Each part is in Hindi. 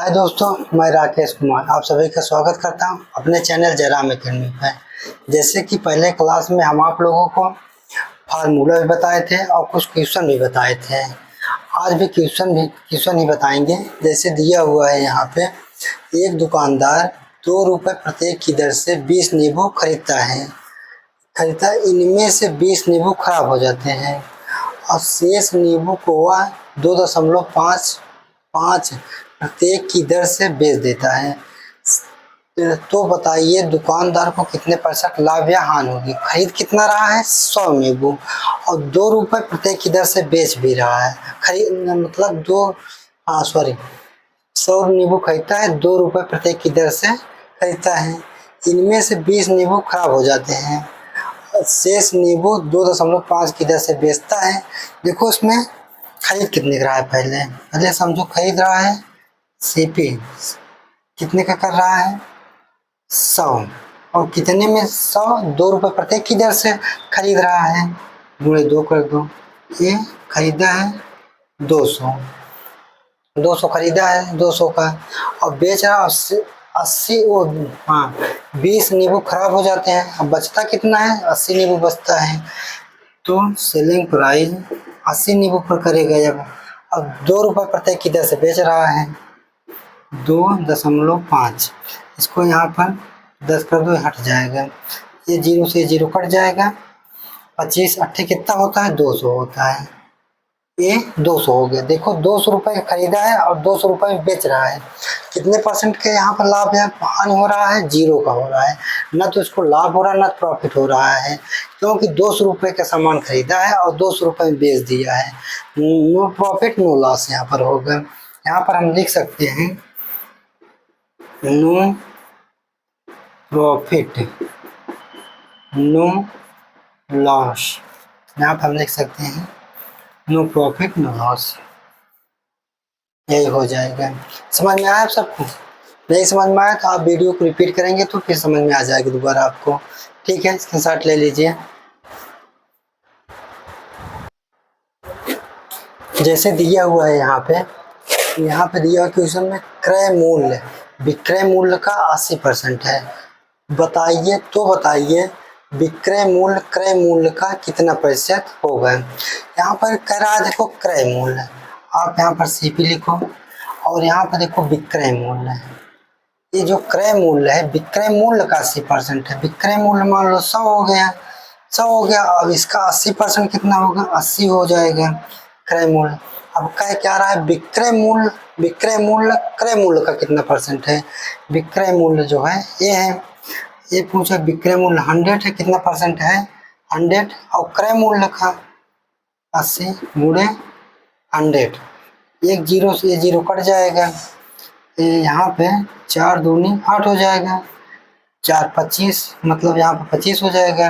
हाय दोस्तों, मैं राकेश कुमार आप सभी का स्वागत करता हूं अपने चैनल जयराम एकेडमी पर। जैसे कि पहले क्लास में हम आप लोगों को फार्मूला भी बताए थे और कुछ क्वेश्चन भी बताए थे। आज भी क्वेश्चन ही बताएंगे। जैसे दिया हुआ है यहाँ पे, एक दुकानदार 2 रुपये प्रत्येक की दर से 20 नींबू खरीदता इनमें से 20 नींबू खराब हो जाते हैं और शेष नींबू को वह 2.5 प्रत्येक की दर से बेच देता है। तो बताइए दुकानदार को कितने % लाभ या हानि होगी। खरीद कितना रहा है 100 नींबू और 2 रुपये प्रत्येक की दर से बेच भी रहा है। खरीद मतलब 100 नींबू खरीदता है, 2 रुपये प्रत्येक की दर से खरीदता है। इनमें से 20 नींबू खराब हो जाते हैं, शेष नींबू 2.5 की दर से बेचता है। देखो उसमें खरीद कितने का रहा है, पहले समझो। खरीद रहा है सीपी कितने का कर रहा है 100 और कितने में 100 2 रुपये प्रत्येक की दर से खरीद रहा है। गुणे 2 कर दो। ये खरीदा है 200 खरीदा है 200 का और बेच रहा 80 वो 20 नींबू खराब हो जाते हैं। अब बचता कितना है 80 नींबू बचता है। तो सेलिंग प्राइस 80 नींबू पर करेगा जब। अब 2 रुपये प्रत्येक की दर से बेच रहा है 2.5। इसको यहाँ पर 10 कर दो, हट जाएगा। ये 0 से 0 कट जाएगा। 25 8 कितना होता है 200 होता है। ये 200 हो गया। देखो 200 रुपये का खरीदा है और 200 रुपये में बेच रहा है। कितने % के यहाँ पर लाभ या हानि हो रहा है 0 का हो रहा है। ना तो इसको लाभ हो रहा है ना प्रॉफिट हो रहा है, क्योंकि 200 रुपये का सामान खरीदा है और 200 रुपये में बेच दिया है। नो प्रॉफिट नो लॉस यहाँ पर होगा। यहाँ पर हम लिख सकते हैं नो प्रॉफिट नो लॉस। यहाँ पर हम लिख सकते हैं नो प्रॉफिट नो लॉस। यही हो जाएगा। समझ में आया आप सबको? नहीं समझ में आया तो आप वीडियो को रिपीट करेंगे तो फिर समझ में आ जाएगी दोबारा आपको। ठीक है, स्क्रीनशॉट ले लीजिए। जैसे दिया हुआ है यहाँ पे दिया हुआ क्वेश्चन में विक्रय मूल्य का 80% है। बताइए विक्रय मूल्य क्रय मूल्य का कितना % होगा। यहाँ पर कह रहा है देखो क्रय मूल्य, आप यहाँ पर सीपी लिखो और यहाँ पर देखो विक्रय मूल्य है। ये जो क्रय मूल्य है विक्रय मूल्य का 80% है। विक्रय मूल्य मान लो 100 हो गया। अब इसका 80% कितना होगा 80 हो जाएगा क्रय मूल्य। अब क्या रहा है विक्रय मूल्य क्रय मूल्य का कितना % है। विक्रय मूल्य जो है ये पूछा विक्रय मूल्य 100 है, कितना % है 100 और क्रय मूल्य का 80 गुणे 100। एक 0 से 0 कट जाएगा। यहाँ पे 4 दूनी 8 हो जाएगा। 4 25 मतलब यहाँ पे 25 हो जाएगा।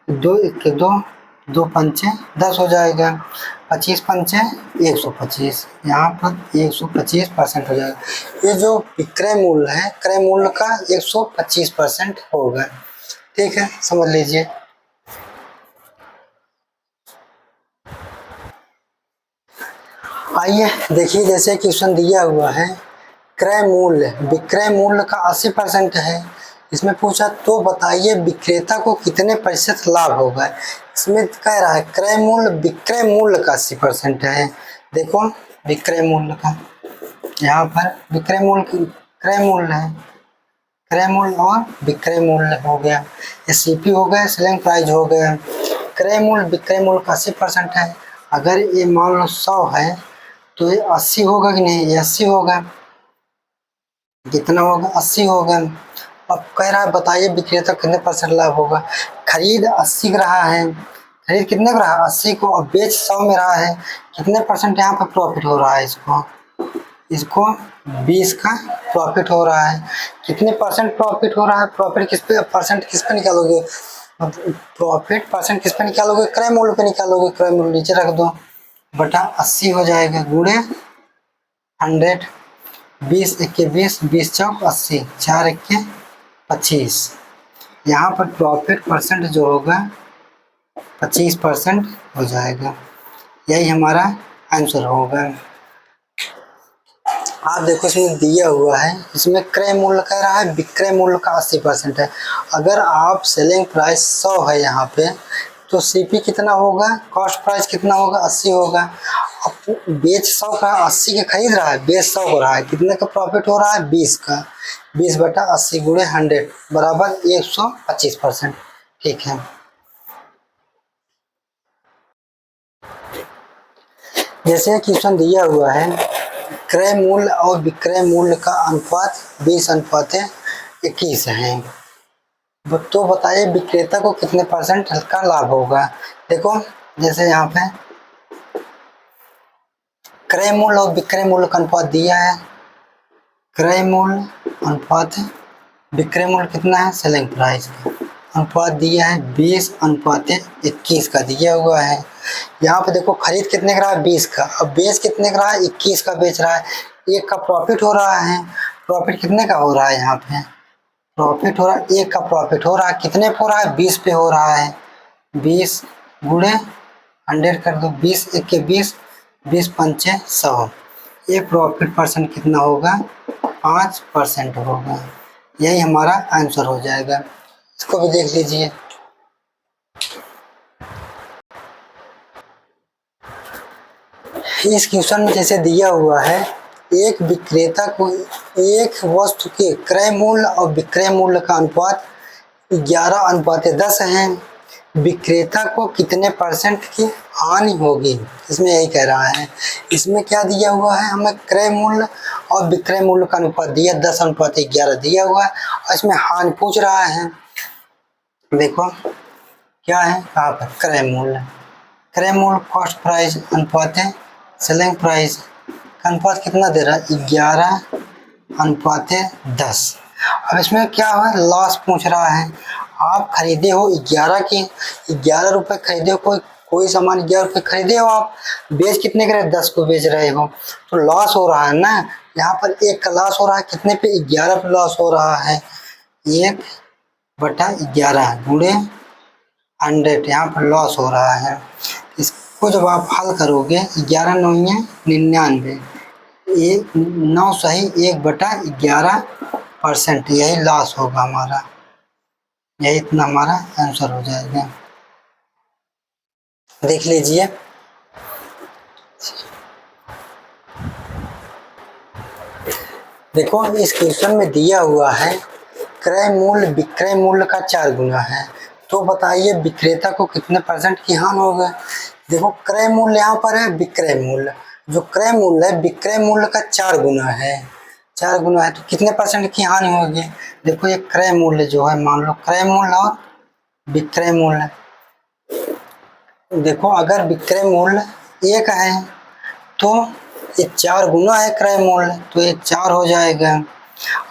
2 1 2 2 पंचे 10 हो जाएगा। 25 पंचे 125, यहाँ पर 125% हो जाएगा। ये जो विक्रय मूल्य है क्रय मूल्य का 125% होगा। ठीक है, समझ लीजिए। आइए देखिए, जैसे क्वेश्चन दिया हुआ है विक्रय मूल्य का 80% है। इसमें पूछा तो बताइए विक्रेता को कितने % लाभ होगा। इसमें कह रहा है विक्रय मूल्य का 80% है। देखो विक्रय मूल्य का यहाँ पर क्रय मूल्य है। क्रय मूल्य और विक्रय मूल्य हो गया, सीपी हो गया, सेलिंग प्राइस हो गया। क्रय मूल्य विक्रय मूल्य का 80% है। अगर ये मान लो 100 है तो ये 80 होगा कि नहीं, ये 80 होगा। कितना होगा 80 होगा। अब कह रहा है बताइए विक्रेता कितने % लाभ होगा। खरीद 80 का रहा है, खरीद कितने का रहा 80 को और बेच 100 में रहा है। कितने % यहाँ पर प्रॉफिट हो रहा है इसको 20 का प्रॉफिट हो रहा है। कितने % प्रॉफिट हो रहा है। प्रॉफिट किस पे निकालोगे, प्रॉफिट % किस पे निकालोगे क्रय मूल्य पे निकालोगे। क्रय मूल्य नीचे रख दो बटा 80 हो जाएगा गुणे 100। 20 1 20 20 चौक 80, 4 1 25। यहाँ पर प्रॉफिट % जो होगा 25% हो जाएगा। यही हमारा आंसर होगा। आप देखो इसमें दिया हुआ है, इसमें क्रय मूल्य कह रहा है, विक्रय मूल्य का 80% है। अगर आप सेलिंग प्राइस 100 है यहाँ पे, तो सीपी कितना होगा, कॉस्ट प्राइस कितना होगा, 80 होगा। अब बेच 100 का 80 के खरीद रहा है, बेच 100 हो रहा है, कितने का प्रॉफिट हो रहा है, 20 का। 20 बटा 80 गुणे 100 बराबर 125%। ठीक है। जैसे क्वेश्चन दिया हुआ है, क्रय मूल्य और विक्रय मूल्य का अनुपात 20:21 है। तो बताइए विक्रेता को कितने % का लाभ होगा। देखो जैसे यहाँ पे क्रय मूल्य और विक्रय मूल्य का अनुपात दिया है, क्रय मूल्य अनुपात विक्रय मूल्य कितना है, सेलिंग प्राइस का अनुपात दिया है 20:21 का दिया हुआ है। यहाँ पे देखो खरीद कितने का रहा है, 20 का, अब बेच कितने का रहा है, 21 का बेच रहा है। एक का प्रॉफिट हो रहा है, प्रॉफिट कितने का हो रहा है, यहाँ पे प्रॉफिट हो रहा है, एक का प्रॉफिट हो रहा है, कितने पे हो रहा है, 20 पे हो रहा है। 20 गुणे 100 कर दो, 20 एक के 20, 20 पंचे 100। ये प्रॉफिट % कितना होगा, 5% होगा। यही हमारा आंसर हो जाएगा। इसको भी देख लीजिए। इस क्वेश्चन में जैसे दिया हुआ है, एक विक्रेता को एक वस्तु के क्रय मूल्य और विक्रय मूल्य का अनुपात 11:10 है। विक्रेता को कितने % की हानि होगी, इसमें यही कह रहा है। इसमें क्या दिया हुआ है, हमें क्रय मूल्य और विक्रय मूल्य का अनुपात दिया 10:11 दिया हुआ है, और इसमें हानि पूछ रहा है। देखो क्या है, कहाँ पर क्रय मूल्य, क्रय मूल्य कॉस्ट प्राइस अनुपात है सेलिंग प्राइस का अनुपात कितना दे रहा है, 11:10। अब इसमें क्या है, लॉस पूछ रहा है। आप खरीदे हो 11 की, 11 रुपये खरीदे हो, कोई सामान 11 रुपये खरीदे हो, आप बेच कितने के रहे, 10 को बेच रहे हो, तो लॉस हो रहा है ना। यहाँ पर एक का लॉस हो रहा है, कितने पे, 11 पे लॉस हो रहा है। 1/11 गुणे 100, यहाँ पर लॉस हो रहा है। इसको जब आप हल करोगे, 11 9 99, 9 सही 1/11%, यही लॉस होगा हमारा। यही इतना हमारा आंसर हो जाएगा। देख लीजिए। देखो इस क्वेश्चन में दिया हुआ है, क्रय मूल्य विक्रय मूल्य का 4 गुना है, तो बताइए विक्रेता को कितने % की हानि होगा। देखो क्रय मूल्य यहाँ पर है, विक्रय मूल्य, जो क्रय मूल्य है विक्रय मूल्य का 4 गुना है, 4 गुना है, तो कितने % की हानि होगी। देखो ये क्रय मूल्य जो है, मान लो क्रय मूल्य और विक्रय मूल्य, देखो अगर विक्रय मूल्य 1 है तो ये 4 गुना है क्रय मूल्य, तो ये 4 हो जाएगा।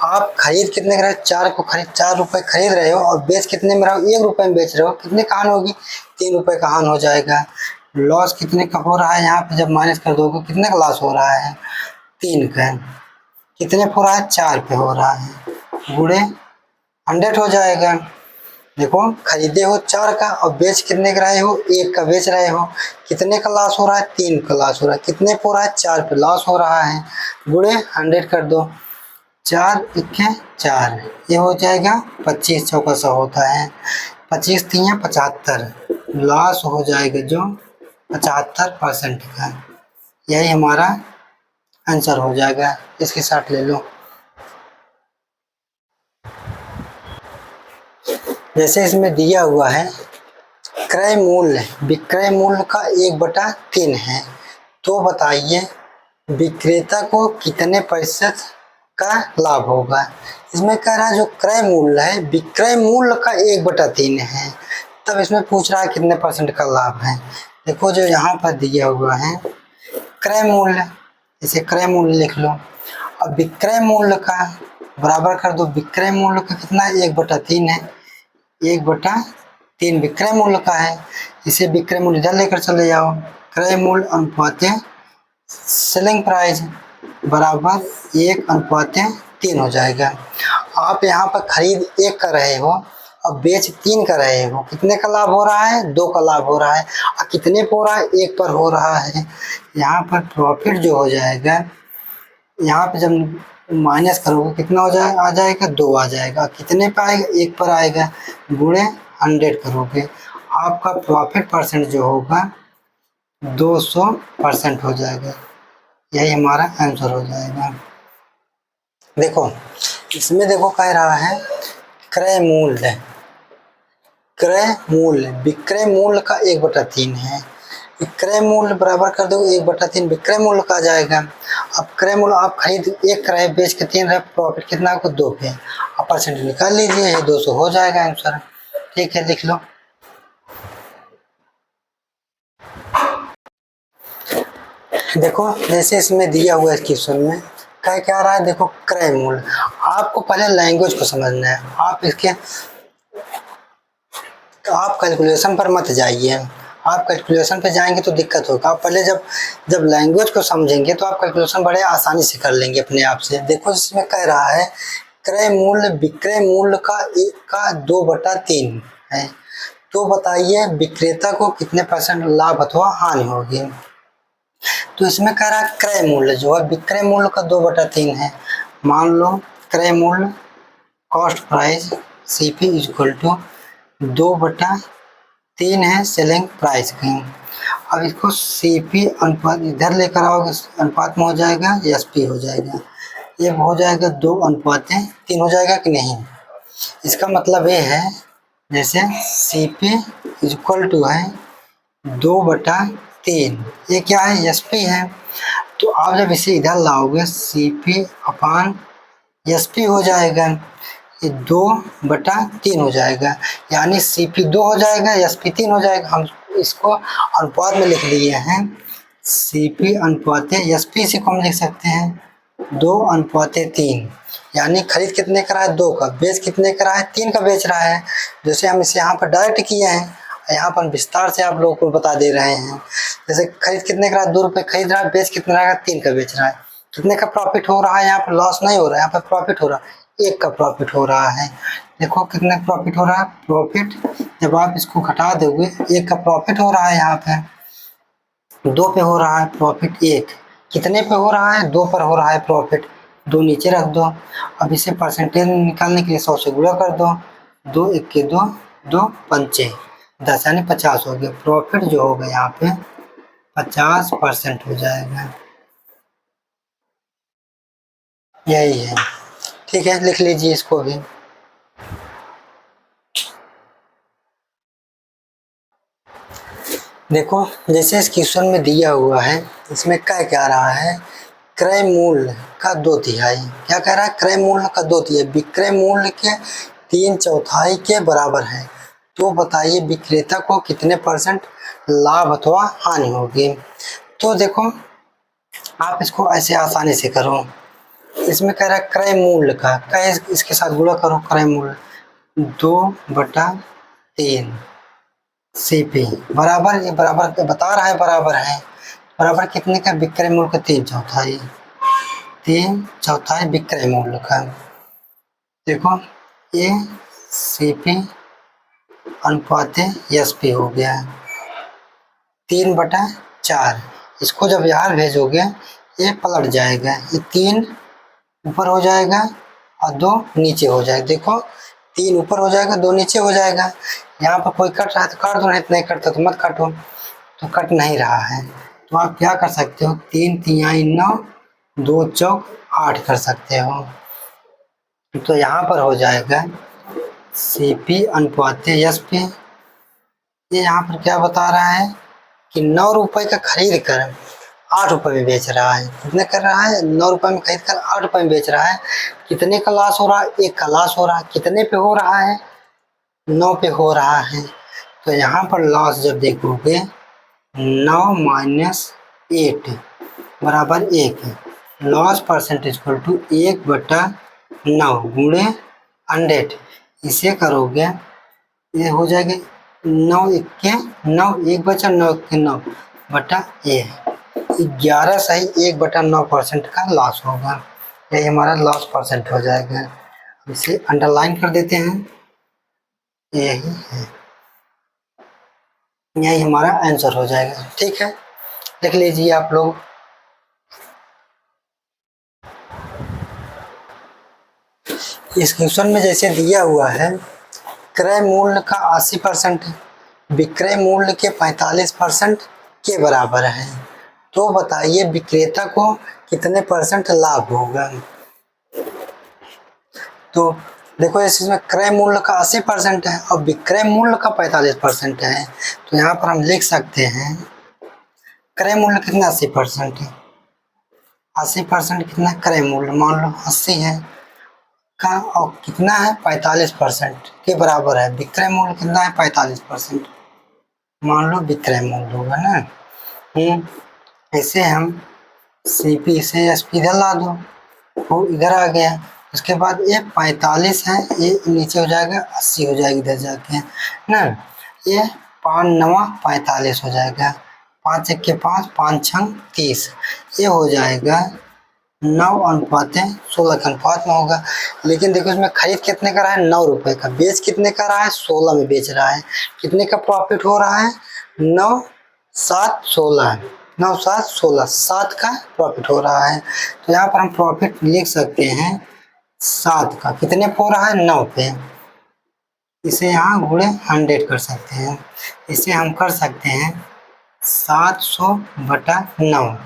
आप खरीद कितने का रहे, 4 को खरीद 4 रुपये खरीद रहे हो, और बेच कितने में रहे हो, 1 रुपये में बेच रहे हो, कितने का हानि होगी, 3 रुपये का हानि हो जाएगा। लॉस कितने का हो रहा है, यहाँ पे जब माइनस कर दोगे कितने का लॉस हो रहा है, 3 का। कितने पे हो रहा है, 4 पे हो रहा है, गुणे 100 हो जाएगा। देखो खरीदे हो 4 का और बेच कितने का रहे हो, 1 का बेच रहे हो, कितने का लॉस हो रहा है, 3 का लॉस हो रहा है, कितने पे हो रहा है, 4 पे लॉस हो रहा है, गुणे 100 कर दो, 4 1 4, ये हो जाएगा 25 चौका 100 होता है, 25 3 75, लॉस हो जाएगा जो 75% का। यही हमारा आंसर हो जाएगा। इसके साथ ले लो। जैसे इसमें दिया हुआ है, क्रय मूल्य विक्रय मूल्य का 1/3 है, तो बताइए विक्रेता को कितने % का लाभ होगा। इसमें कह रहा है जो क्रय मूल्य है विक्रय मूल्य का 1/3 है, तब इसमें पूछ रहा है कितने % का लाभ है। देखो जो यहाँ पर दिया हुआ है क्रय मूल्य, इसे क्रय मूल्य लिख लो, अब विक्रय मूल्य का बराबर कर दो, विक्रय मूल्य का कितना है, 1/3 है, 1/3 विक्रय मूल्य का है, इसे विक्रय मूल्य इधर लेकर चले जाओ, क्रय मूल्य अनुपात सेलिंग प्राइस बराबर 1/3 हो जाएगा। आप यहाँ पर खरीद 1 कर रहे हो और बेच 3 कर रहे हो, कितने का लाभ हो रहा है, 2 का लाभ हो रहा है, और कितने पर हो रहा है, 1 पर हो रहा है। यहाँ पर प्रॉफिट जो हो जाएगा यहाँ पे जब माइनस करोगे कितना हो जाएगा, आ जाएगा 2 आ जाएगा। कितने पे आएगा, 1 पर आएगा, गुणे 100 करोगे, आपका प्रॉफिट परसेंट जो होगा 200% हो जाएगा। यही हमारा आंसर हो जाएगा। देखो इसमें देखो कह रहा है क्रय मूल्य, क्रय मूल्य विक्रय मूल्य का 1/3 है। विक्रय मूल्य बराबर कर दो 1/3 विक्रय मूल्य का आ जाएगा। अब क्रय मूल्य आप खरीद 1 क्रय बेच के 3 रहे, प्रॉफिट कितना आपको 2 पे, आप परसेंट निकाल लीजिए, 200 हो जाएगा आंसर। ठीक है, लिख लो। देखो जैसे इसमें दिया हुआ है क्वेश्चन में क्या रहा है, देखो क्रय मूल्य। आपको पहले लैंग्वेज को समझना है, आप इसके आप कैलकुलेशन पर मत जाइए। आप कैलकुलेशन पे जाएंगे तो दिक्कत होगा। आप पहले जब जब लैंग्वेज को समझेंगे तो आप कैलकुलेशन बड़े आसानी से कर लेंगे अपने आप से। देखो इसमें कह रहा है क्रय मूल्य विक्रय मूल्य का 2/3 है, तो बताइए विक्रेता को कितने % लाभ अथवा हानि होगी। तो इसमें कह रहा है क्रय मूल्य जो है विक्रय मूल्य का 2/3 है। मान लो क्रय मूल्य cost price CP equal to 2/3 है सेलिंग प्राइस की। अब इसको CP अनुपात इधर लेकर आओगे, अनुपात में हो जाएगा SP हो जाएगा, ये हो जाएगा 2:3 हो जाएगा कि नहीं। इसका मतलब ये है जैसे CP इक्वल टू है 2/3, ये क्या है, SP है। तो आप जब इसे इधर लाओगे CP/SP हो जाएगा, ये 2/3 हो जाएगा, यानी CP 2 हो जाएगा, SP 3 हो जाएगा। हम इसको अनुपात में लिख लिए हैं, CP अनुपात SP से हम लिख सकते हैं 2:3, यानी खरीद कितने का रहा है, 2 का, बेच कितने का रहा है, 3 का बेच रहा है। जैसे हम इसे यहाँ पर डायरेक्ट किए हैं, यहाँ पर विस्तार से आप लोगों को बता दे रहे हैं। जैसे खरीद कितने का रहा है, 2 रुपये खरीद रहा है, बेच कितने का, 3 का बेच रहा है, कितने का प्रॉफिट हो रहा है, यहाँ पर लॉस नहीं हो रहा है, यहाँ पर प्रॉफिट हो रहा है, 1 का प्रॉफिट हो रहा है। देखो कितने प्रॉफिट हो रहा है, प्रॉफिट जब आप इसको घटा दोगे 1 का प्रॉफिट हो रहा है, यहाँ पे 2 पे हो रहा है प्रॉफिट, 1 कितने पे हो रहा है, 2 पर हो रहा है प्रॉफिट, 2 नीचे रख दो। अब इसे परसेंटेज निकालने के लिए 100 से गुणा कर दो, 2 1 2 2 पंचे 10 यानी 50 हो गया। प्रॉफिट जो होगा यहाँ पे 50% हो जाएगा, यही है। ठीक है, लिख लीजिए इसको भी। देखो जैसे इस क्वेश्चन में दिया हुआ है, इसमें क्या रहा है, क्रय मूल्य का 2/3, क्या कह रहा है, क्रय मूल्य का 2/3 विक्रय मूल्य के 3/4 के बराबर है, तो बताइए विक्रेता को कितने % लाभ अथवा हानि होगी। तो देखो आप इसको ऐसे आसानी से करो, इसमें कह रहा है क्रय मूल्य का, इसके साथ गुणा करो, क्रय मूल्य 2/3 CP बराबर, ये बराबर बता रहा है, बराबर है, बराबर कितने का, विक्रय मूल्य का 3/4 विक्रय मूल्य का। देखो ये CP अनुपात SP हो गया 3/4, इसको जब यहाँ भेजोगे ये पलट जाएगा, ये 3 ऊपर हो जाएगा और 2 नीचे हो जाएगा। देखो 3 ऊपर हो जाएगा, 2 नीचे हो जाएगा। यहाँ पर कोई कट रहा है तो काट दो, नहीं तो नहीं कटता तो मत काटो। तो कट नहीं रहा है तो आप क्या कर सकते हो, 3 3 9 2 चौक 8 कर सकते हो। तो यहाँ पर हो जाएगा CP अनुपात SP। ये यहाँ पर क्या बता रहा है कि 9 रुपए का खरीद कर 8 रुपए में बेच रहा है। कितने कर रहा है, 9 रुपए में खरीद कर 8 रुपए में बेच रहा है। कितने का लॉस हो रहा है, 1 का लॉस हो रहा है। कितने पे हो रहा है, 9 पे हो रहा है। तो यहाँ पर लॉस जब देखोगे 9 - 8 बराबर 1, लॉस परसेंटेज इक्वल टू 1/9 गुणे 100। इसे करोगे ये हो जाएगा 9 1 9, 1 बचा 9 1 9 बटा 11 सही 1/9% का लॉस होगा। यही हमारा लॉस परसेंट हो जाएगा। इसे अंडरलाइन कर देते हैं, यही है, यही हमारा आंसर हो जाएगा। ठीक है, देख लीजिए आप लोग। इस क्वेश्चन में जैसे दिया हुआ है क्रय मूल्य का 80% विक्रय मूल्य के 45% के बराबर है, तो बताइए विक्रेता को कितने % लाभ होगा। तो देखो इसमें क्रय मूल्य का 80% है और विक्रय मूल्य का 45% है, तो यहाँ पर हम लिख सकते हैं क्रय मूल्य कितना 80% है, 80% कितना क्रय मूल्य मान लो 80 है का, और कितना है 45% के बराबर है, विक्रय मूल्य कितना है 45%, मान लो विक्रय मूल्य होगा ना। ऐसे हम CP से SP इधर ला दो, वो इधर आ गया, उसके बाद ये 45 है, ये नीचे हो जाएगा 80 हो जाएगी इधर जाके ना, ये 5 9 45 हो जाएगा, 5 1 के 5 5 6 30, ये हो जाएगा 9:16 के अनुपात में होगा। लेकिन देखो इसमें खरीद कितने का रहा है 9 रुपए का, बेच कितने का रहा है 16 में बेच रहा है, कितने का प्रॉफिट हो रहा है 9 7 16, 9 7 16 7 का प्रॉफिट हो रहा है। तो यहाँ पर हम प्रॉफिट लिख सकते हैं 7 का, कितने पे हो रहा है 9 पे, इसे यहाँ गुणे 100 कर सकते हैं, इसे हम कर सकते हैं 700/9।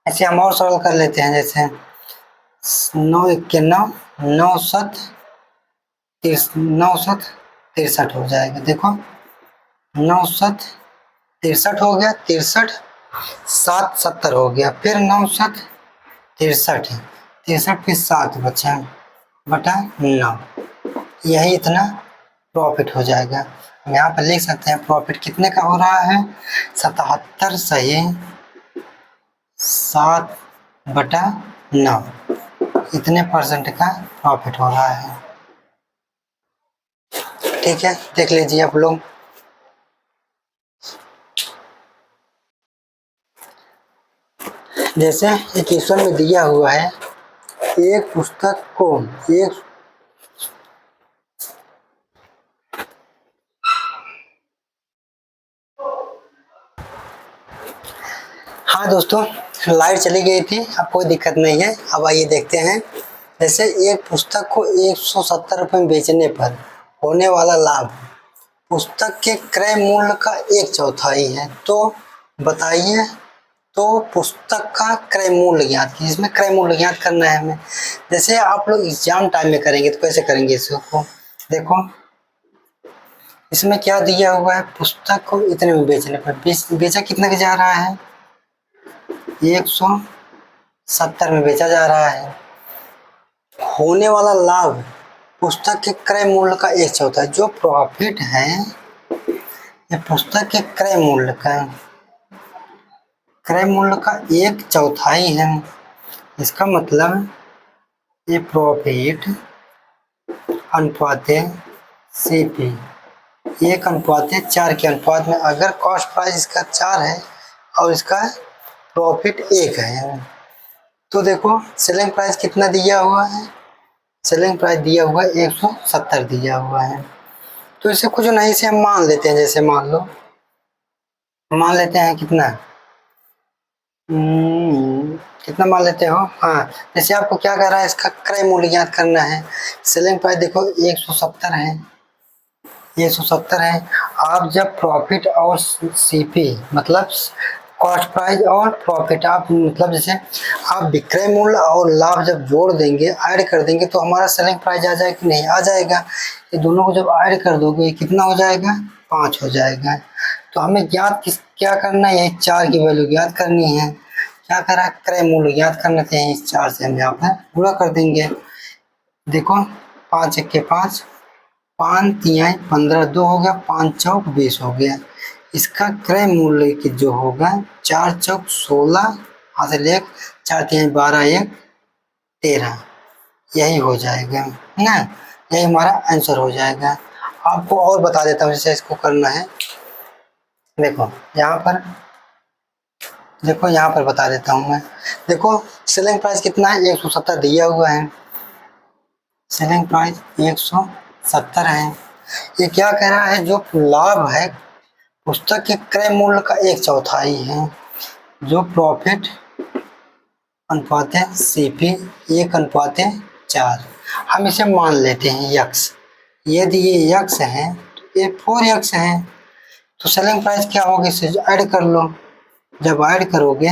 ऐसे हम और सरल कर लेते हैं, जैसे 9 1 के 9 9 7 63 हो जाएगा, देखो 9 7 63 हो गया, 63 7 70 हो गया, फिर 9 7 63 फिर 7 बचा बटा 9, यही इतना प्रॉफिट हो जाएगा। हम यहाँ पर लिख सकते हैं प्रॉफिट कितने का हो रहा है 77 सही 7/9, इतने % का प्रॉफिट हो रहा है। ठीक है, देख लीजिए आप लोग। जैसे एक क्वेश्चन में दिया हुआ है एक पुस्तक को एक हाँ दोस्तों, लाइट चली गई थी, अब कोई दिक्कत नहीं है। अब आइए देखते हैं, जैसे एक पुस्तक को 170 रुपये में बेचने पर होने वाला लाभ पुस्तक के क्रय मूल्य का 1/4 है, तो बताइए तो पुस्तक का क्रय मूल्य ज्ञात कीजिए। इसमें क्रय मूल्य ज्ञात करना है हमें। जैसे आप लोग एग्जाम टाइम में करेंगे तो कैसे करेंगे इसको, देखो इसमें क्या दिया हुआ है, पुस्तक को इतने में बेचने पर बेचा कितने का जा रहा है 170 में बेचा जा रहा है, होने वाला लाभ पुस्तक के क्रय मूल्य का 1/4, जो प्रॉफिट है ये पुस्तक के क्रय मूल्य का 1/4 है। इसका मतलब ये प्रॉफिट अनुपात CP 1/4 के अनुपात में, अगर कॉस्ट प्राइस इसका 4 है और इसका प्रॉफिट 1 है, तो देखो सेलिंग प्राइस कितना दिया हुआ है, सेलिंग प्राइस दिया हुआ है 170 दिया हुआ है। तो इसे कुछ नहीं से हम मान लेते हैं, जैसे मान लेते हैं कितना कितना मान लेते हो, हाँ जैसे आपको क्या कह रहा है इसका क्रय मूल्य ज्ञात करना है। सेलिंग प्राइस देखो 170 है, 170 है। आप जब प्रॉफिट और CP मतलब कॉस्ट प्राइस और प्रॉफिट, आप मतलब जैसे आप विक्रय मूल्य और लाभ जब जोड़ देंगे ऐड कर देंगे तो हमारा सेलिंग प्राइस आ जाएगा कि नहीं आ जाएगा। ये दोनों को जब ऐड कर दोगे कितना हो जाएगा 5 हो जाएगा। तो हमें ज्ञात क्या करना है, यही 4 की वैल्यू ज्ञात करनी है। क्या करा क्रय मूल्य ज्ञात करना चाहिए, इस 4 से हम यहाँ पर गुणा कर देंगे। देखो 5 1 के 5 5 3 15 2 हो गया, 5 चौक 20 हो गया। इसका क्रय मूल्य की जो होगा 4 चौक 16 हासिल 1 4 3 12 1 13, यही हो जाएगा ना, यही हमारा आंसर हो जाएगा। आपको और बता देता हूँ जैसे इसको करना है। देखो यहाँ पर बता देता हूँ मैं। देखो सेलिंग प्राइस कितना है 170 दिया हुआ है, सेलिंग प्राइस 170 है। ये क्या कह रहा है, जो लाभ है पुस्तक के क्रय मूल्य का 1/4 है, जो प्रॉफिट अनुपात CP 1/4, हम इसे मान लेते हैं यक्स। यदि ये यक्स है तो ये 4x है, तो सेलिंग प्राइस क्या होगी, इसे ऐड कर लो। जब ऐड करोगे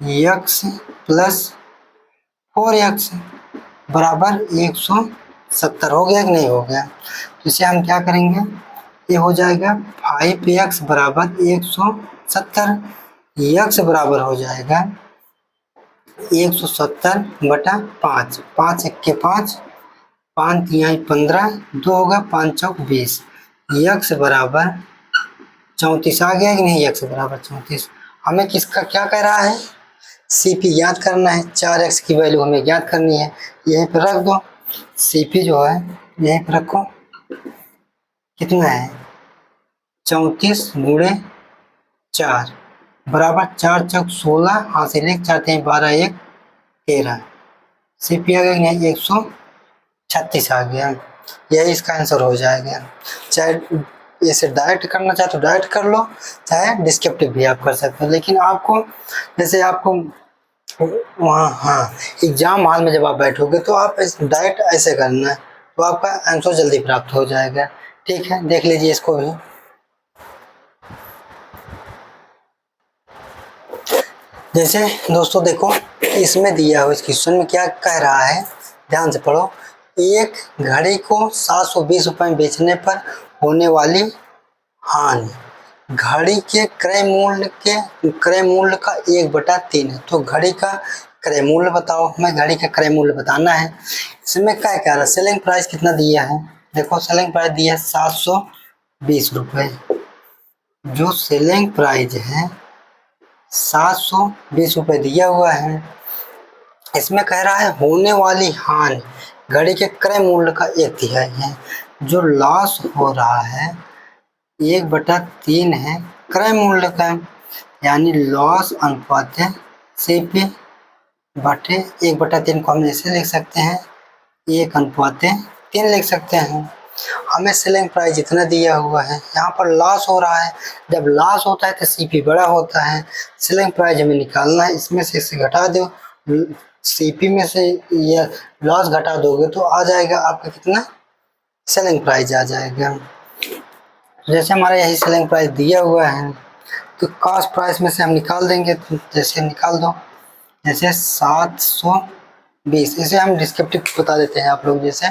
यक्स प्लस 4x बराबर 170 हो गया कि नहीं हो गया। तो इसे हम क्या करेंगे, ये हो जाएगा 5x बराबर 170, यक्स बराबर हो जाएगा 170 बटा 5, 5 1 के 5, 5 तिहाई 15, 2 होगा 5 चौक 20, यक्स बराबर 34 आ गया कि नहीं, यक्स बराबर 34। हमें किसका क्या कह रहा है, CP याद करना है, 4x की वैल्यू हमें याद करनी है, यहीं पर रख दो। CP जो है यहीं पर रखो, कितना है 34 गुणे 4 बराबर 4 चौक 16, हाँ से लेख 4 3 12 1 13, CP आ गया नहीं 136 आ गया। यही इसका आंसर हो जाएगा। चाहे इसे डायरेक्ट करना चाहे तो डायरेक्ट कर लो, चाहे डिस्क्रिप्टिव भी आप कर सकते हो, लेकिन आपको जैसे आपको वहाँ हाँ एग्जाम हॉल में जब आप बैठोगे तो आप डायरेक्ट ऐसे करना है, तो आपका आंसर जल्दी प्राप्त हो जाएगा। ठीक है, देख लीजिए इसको भी। जैसे दोस्तों देखो, इसमें दिया हुआ इस क्वेश्चन में क्या कह रहा है, ध्यान से पढ़ो। एक घड़ी को 720 रुपये में बेचने पर होने वाली हानि घड़ी के क्रय मूल्य का 1/3 है। तो घड़ी का क्रय मूल्य बताओ, हमें घड़ी का क्रय मूल्य बताना है। इसमें क्या कह रहा है, सेलिंग प्राइस कितना दिया है, देखो सेलिंग प्राइस दिया है 720 रुपये। जो सेलिंग प्राइस है 720 रुपये दिया हुआ है, इसमें कह रहा है होने वाली हानि घड़ी के क्रय मूल्य का 1/3 है। जो लॉस हो रहा है 1/3 है क्रय मूल्य का, यानी लॉस अनुपात CP बटे 1/3 को हम ऐसे लिख सकते हैं 1/3 लिख सकते हैं। हमें सेलिंग प्राइस जितना दिया हुआ है, यहाँ पर लॉस हो रहा है, जब लॉस होता है तो CP बड़ा होता है। सेलिंग प्राइस हमें निकालना है, इसमें से इसे घटा दो, CP में से ये लॉस घटा दोगे तो आ जाएगा आपका कितना, सेलिंग प्राइस आ जाएगा। जैसे हमारा यही सेलिंग प्राइस दिया हुआ है तो कॉस्ट प्राइस में से हम निकाल देंगे, तो जैसे निकाल दो, जैसे 720, इसे हम डिस्क्रिप्टिव बता देते हैं आप लोग। जैसे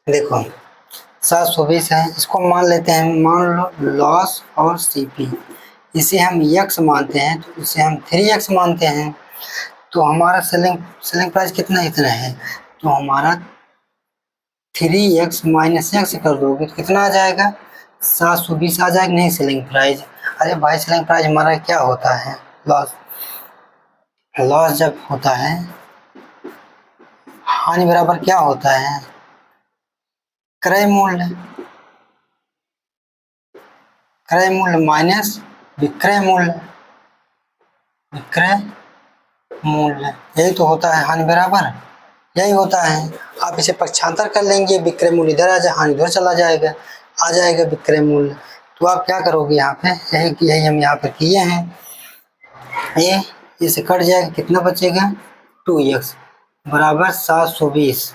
देखो 720 है, इसको मान लेते हैं, मान लो लॉस और CP, इसे हम x मानते हैं तो इसे हम 3x मानते हैं। तो हमारा सेलिंग प्राइस कितना इतना है, तो हमारा 3x माइनस x कर दोगे तो कितना आ जाएगा, 720 आ जाएगा नहीं सेलिंग प्राइस। अरे भाई सेलिंग प्राइस हमारा क्या होता है, लॉस जब होता है, हानि बराबर क्या होता है, क्रय मूल्य माइनस विक्रय मूल्य, यही तो होता है हानि बराबर, यही होता है। आप इसे पक्षांतर कर लेंगे, विक्रय मूल्य इधर आ जाए, हानि इधर चला जाएगा, आ जाएगा विक्रय मूल्य। तो आप क्या करोगे यहाँ पे, यही हम यहाँ पर किए हैं, ये इसे कट जाएगा, कितना बचेगा 2x बराबर 720,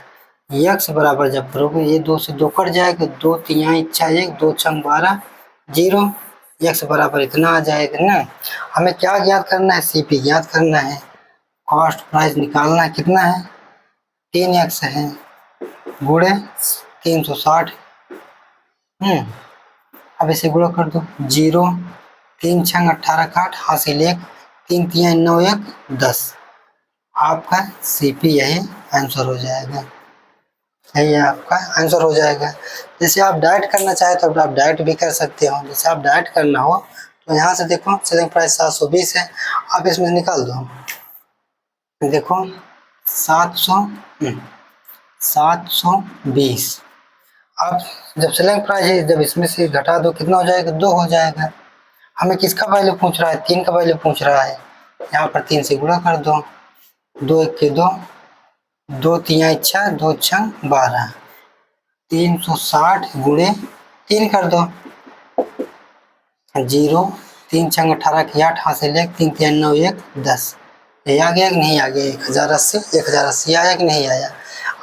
x बराबर जब करोगे ये 2 से 2 कट जाएगा, 2 तिहाई 6 1, 2 6 12 0, x बराबर इतना आ जाएगा ना। हमें क्या ज्ञात करना है, CP ज्ञात करना है, कॉस्ट प्राइस निकालना है, कितना है 3x है गुणे 360। अब इसे गुणा कर दो, 0 3 6 18 का 8, हासिल 1 3 3 9 1 10, आपका CP यही आंसर हो जाएगा, यही आपका आंसर हो जाएगा। जैसे आप डायरेक्ट करना चाहे तो आप डायरेक्ट भी कर सकते हो, जैसे आप डायरेक्ट करना हो तो यहाँ से देखो सेलिंग प्राइस 720 है, आप इसमें निकाल दो, देखो 720, अब जब सेलिंग प्राइस है जब इसमें से घटा दो कितना हो जाएगा, 2 हो जाएगा। हमें किसका वैल्यू पूछ रहा है, 3 का वैल्यू पूछ रहा है, यहाँ पर 3 से गुणा कर दो, 2 1 के 2, 2 तिहाई 6 2 6 12, 360 गुणे 3 कर दो, 0 3 6 18 की 8, हासिल 1 3 3 9 1 10, ये आ गया कि नहीं आ गया, 1080 आया कि नहीं आया।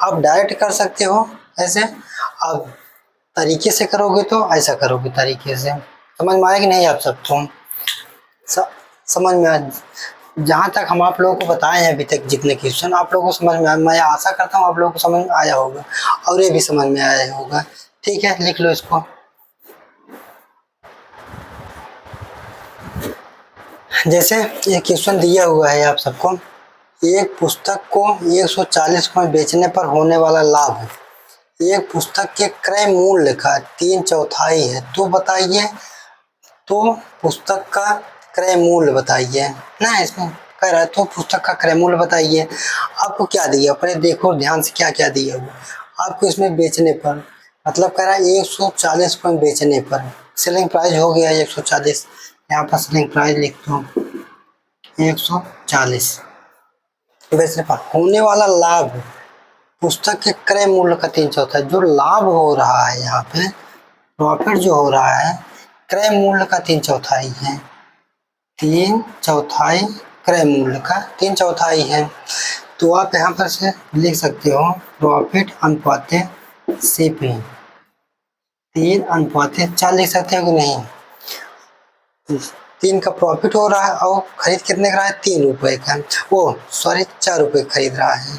आप डायरेक्ट कर सकते हो ऐसे, आप तरीके से करोगे तो ऐसा करोगे तरीके से। समझ में आया कि नहीं आप सबको? समझ में आ, जहाँ तक हम आप लोगों को बताए हैं अभी तक जितने क्वेश्चन आप लोगों को समझ में आया, मैं आशा करता हूँ आप लोगों को समझ में आया होगा और ये भी समझ में आया होगा। ठीक है, लिख लो इसको। जैसे ये क्वेश्चन दिया हुआ है आप सबको, एक पुस्तक को 140 में बेचने पर होने वाला लाभ है। एक पुस्तक के क्रय मूल्य का 3/4 है, तो बताइए, तो पुस्तक का क्रय मूल्य बताइए ना। इसमें कह रहा है तो पुस्तक का क्रय मूल्य बताइए। आपको क्या दिया, पहले देखो ध्यान से क्या क्या दिया हुआ आपको। इसमें बेचने पर मतलब कह रहा है 140 में बेचने पर, सेलिंग प्राइस हो गया 140, यहाँ पर सेलिंग प्राइस लिखता हूँ 140। बेचने पर होने वाला लाभ, पुस्तक के क्रय मूल्य का 3/4, जो लाभ हो रहा है यहाँ पे, प्रॉफिट जो हो रहा है क्रय मूल्य का 3/4 है। 3/4 क्रय मूल्य का 3/4 है। तो आप यहाँ पर से लिख सकते हो प्रॉफिट अनुपात सीपी 3/4 लिख सकते हो कि नहीं। 3 का प्रॉफिट हो रहा है और खरीद कितने का रहा है, 3 रुपये का, वो सॉरी 4 रुपये खरीद रहा है।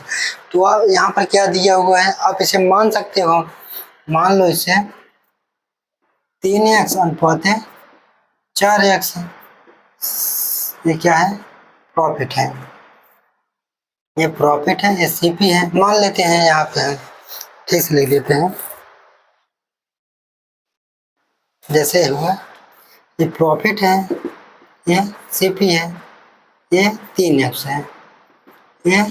तो आप यहाँ पर क्या दिया हुआ है, आप इसे मान सकते हो, मान लो इसे 3x अनुपात 4x, ये क्या है, प्रॉफिट है, ये प्रॉफिट है, ये सीपी है, मान लेते हैं यहाँ पे हम ठीक से लिख लेते हैं। जैसे हुआ ये प्रॉफिट है, ये सीपी है, ये 3x है, ये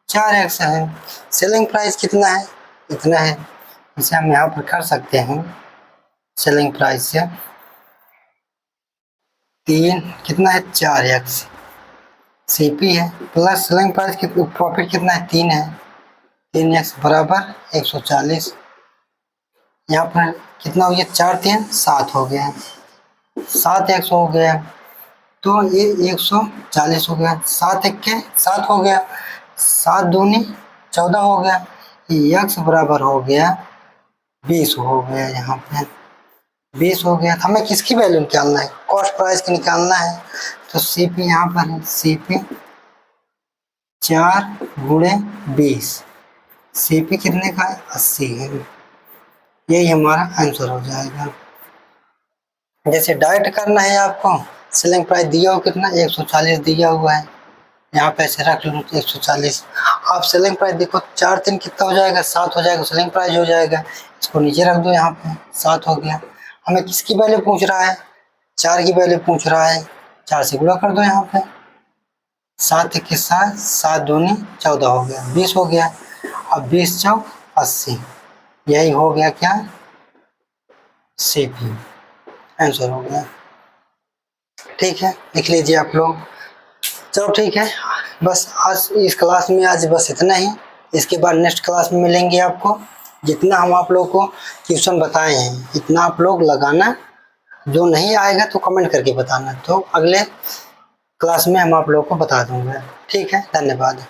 4x है। सेलिंग प्राइस कितना है, इतना है। इसे हम यहाँ पर कर सकते हैं, सेलिंग प्राइस से 3 कितना है 4x सीपी है, प्लस सेलिंग प्राइस प्रॉफिट कितना है 3 है, 3x बराबर 140। यहाँ पर कितना हो गया, 4 3 7 हो गया, 7x हो गया, तो ये 140 हो गया। 7 1 के 7 हो गया, 7 दूनी 14 हो गया, ये x बराबर हो गया 20 हो गया। यहाँ पे 20 हो गया। हमें किसकी वैल्यू निकालना है, कॉस्ट प्राइस की निकालना है। तो सीपी यहाँ पर है, सीपी 4 × 20, सीपी कितने का है 80 है, यही हमारा आंसर हो जाएगा। जैसे डायरेक्ट करना है आपको, सेलिंग प्राइस दिया हो कितना 140 दिया हुआ है, यहाँ पे ऐसे रख लो 140। आप सेलिंग प्राइस देखो 4 3 कितना हो जाएगा 7 हो जाएगा, सेलिंग प्राइस हो जाएगा, इसको नीचे रख दो, यहाँ पे 7 हो गया। हमें किसकी वैल्यू पूछ रहा है, 4 की वैल्यू पूछ रहा है, 4 से गुणा कर दो यहाँ पे, 7 1 के 7, 7 दूनी 14 हो गया, 20 हो गया। अब 20 चौक 80, यही हो गया क्या, सीपी आंसर हो गया। ठीक है, लिख लीजिए आप लोग। चलो ठीक है, बस आज इस क्लास में आज बस इतना ही। इसके बाद नेक्स्ट क्लास में मिलेंगे आपको। जितना हम आप लोगों को क्वेश्चन बताए हैं इतना आप लोग लगाना, जो नहीं आएगा तो कमेंट करके बताना, तो अगले क्लास में हम आप लोगों को बता दूंगा। ठीक है, धन्यवाद।